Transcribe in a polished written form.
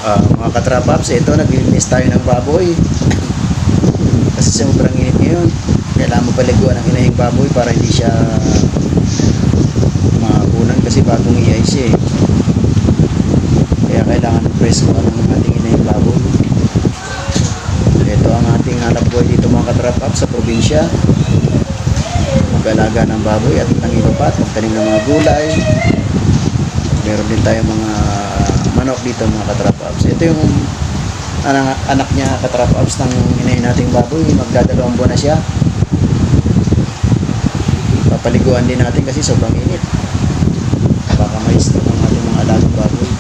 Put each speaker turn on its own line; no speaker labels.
Mga katrapaps, ito naglilinis tayo ng baboy kasi sobrang init ngayon. Kailangan mo paliguan ang inahing baboy para hindi siya makunan kasi bagong i-ice siya eh. Kaya kailangan presko ang ating inahing baboy. Ito ang ating hanap buhay dito mga katrapaps sa probinsya, mag-alaga ng baboy at ng iba pa, magtanim ng mga gulay. Meron din tayo mga manok dito mga katrapaps. Ito yung anak niya katrapaps ng inahin nating baboy, magdadalawang buwan na siya. Papaliguan din natin kasi sobrang init, baka ma-stroke ang ating mga alagang baboy.